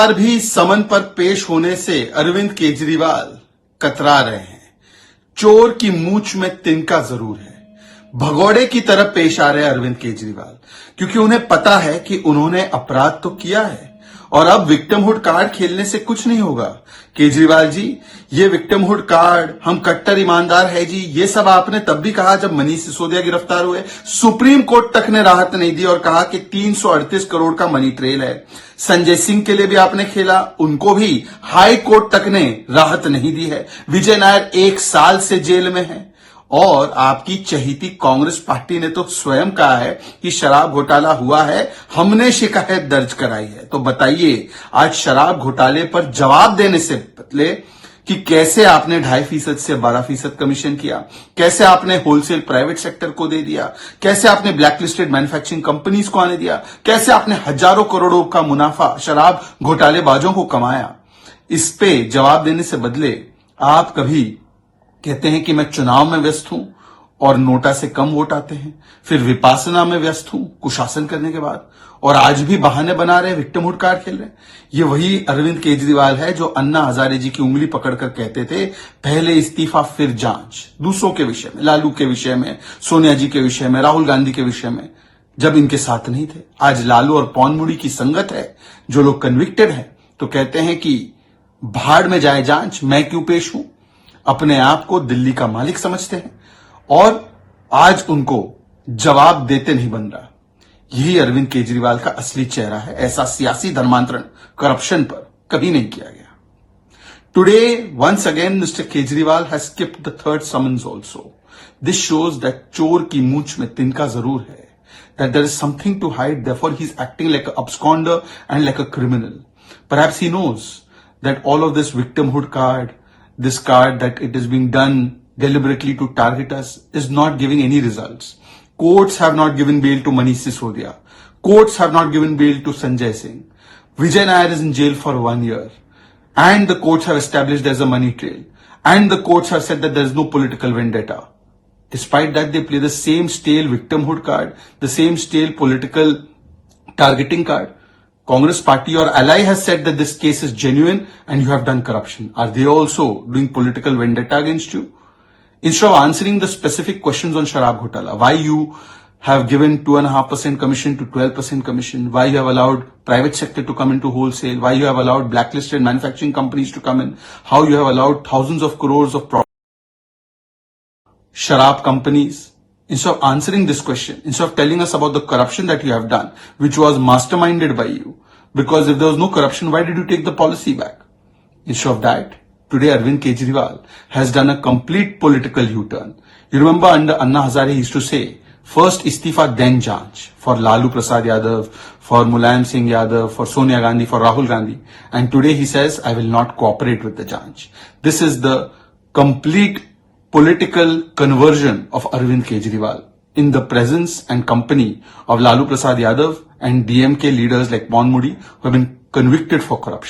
बार भी समन पर पेश होने से अरविंद केजरीवाल कतरा रहे हैं। चोर की मूंछ में तिनका जरूर है। भगोड़े की तरह पेश आ रहे हैं अरविंद केजरीवाल, क्योंकि उन्हें पता है कि उन्होंने अपराध तो किया है और अब विक्टिमहुड कार्ड खेलने से कुछ नहीं होगा। केजरीवाल जी, ये विक्टिमहुड कार्ड, हम कट्टर ईमानदार है जी, ये सब आपने तब भी कहा जब मनीष सिसोदिया गिरफ्तार हुए। सुप्रीम कोर्ट तक ने राहत नहीं दी और कहा कि 338 करोड़ का मनी ट्रेल है। संजय सिंह के लिए भी आपने खेला, उनको भी हाई कोर्ट तक ने राहत नहीं दी है। विजय नायर 1 साल से जेल में है और आपकी चहीती कांग्रेस पार्टी ने तो स्वयं कहा है कि शराब घोटाला हुआ है, हमने शिकायत दर्ज कराई है। तो बताइए, आज शराब घोटाले पर जवाब देने से पहले कि कैसे आपने 2.5% से 12% कमीशन किया, कैसे आपने होलसेल प्राइवेट सेक्टर को दे दिया, कैसे आपने ब्लैकलिस्टेड मैन्युफैक्चरिंग कंपनीज को आने दिया, कैसे आपने हजारों करोड़ों का मुनाफा शराब घोटालेबाजों को कमाया। इस पे जवाब देने से बदले आप कभी कहते हैं कि मैं चुनाव में व्यस्त हूं और नोटा से कम वोट आते हैं, फिर विपासना में व्यस्त हूं कुशासन करने के बाद, और आज भी बहाने बना रहे, विक्टिमहुड कार्ड खेल रहे हैं। ये वही अरविंद केजरीवाल है जो अन्ना हजारे जी की उंगली पकड़कर कहते थे पहले इस्तीफा फिर जांच, दूसरों के विषय में, लालू के विषय में, सोनिया जी के विषय में, राहुल गांधी के विषय में, जब इनके साथ नहीं थे। आज लालू और पौनमुड़ी की संगत है, जो लोग कन्विक्टेड है, तो कहते हैं कि भाड़ में जाए जांच, मैं क्यों पेश हूं। अपने आप को दिल्ली का मालिक समझते हैं और आज उनको जवाब देते नहीं बन रहा। यही अरविंद केजरीवाल का असली चेहरा है। ऐसा सियासी धर्मांतरण करप्शन पर कभी नहीं किया गया। Today once again Mr Kejriwal has skipped the third summons also. This shows that चोर की मूंछ में तिनका जरूर है, that there is something to hide, therefore he is acting like an absconder and like a criminal. Perhaps he knows that all of this victimhood card, this card that it is being done deliberately to target us, is not giving any results. Courts have not given bail to Manish Sisodia. Courts have not given bail to Sanjay Singh. Vijay Nair is in jail for 1 year. And the courts have established there's a money trail. And the courts have said that there's no political vendetta. Despite that, they play the same stale victimhood card, the same stale political targeting card. Congress party or ally has said that this case is genuine and you have done corruption. Are they also doing political vendetta against you? Instead of answering the specific questions on Sharab Ghotala, why you have given 2.5% commission to 12% commission, why you have allowed private sector to come into wholesale, why you have allowed blacklisted manufacturing companies to come in, how you have allowed thousands of crores of Sharab companies. Instead of answering this question, instead of telling us about the corruption that you have done, which was masterminded by you, because if there was no corruption, why did you take the policy back? Instead of that, today Arvind Kejriwal has done a complete political U-turn. You remember under Anna Hazare, he used to say, first istifa, then janch, for Lalu Prasad Yadav, for Mulayam Singh Yadav, for Sonia Gandhi, for Rahul Gandhi. And today he says, I will not cooperate with the janch. This is the complete political conversion of Arvind Kejriwal in the presence and company of Lalu Prasad Yadav and DMK leaders like Pawan Modi, who have been convicted for corruption.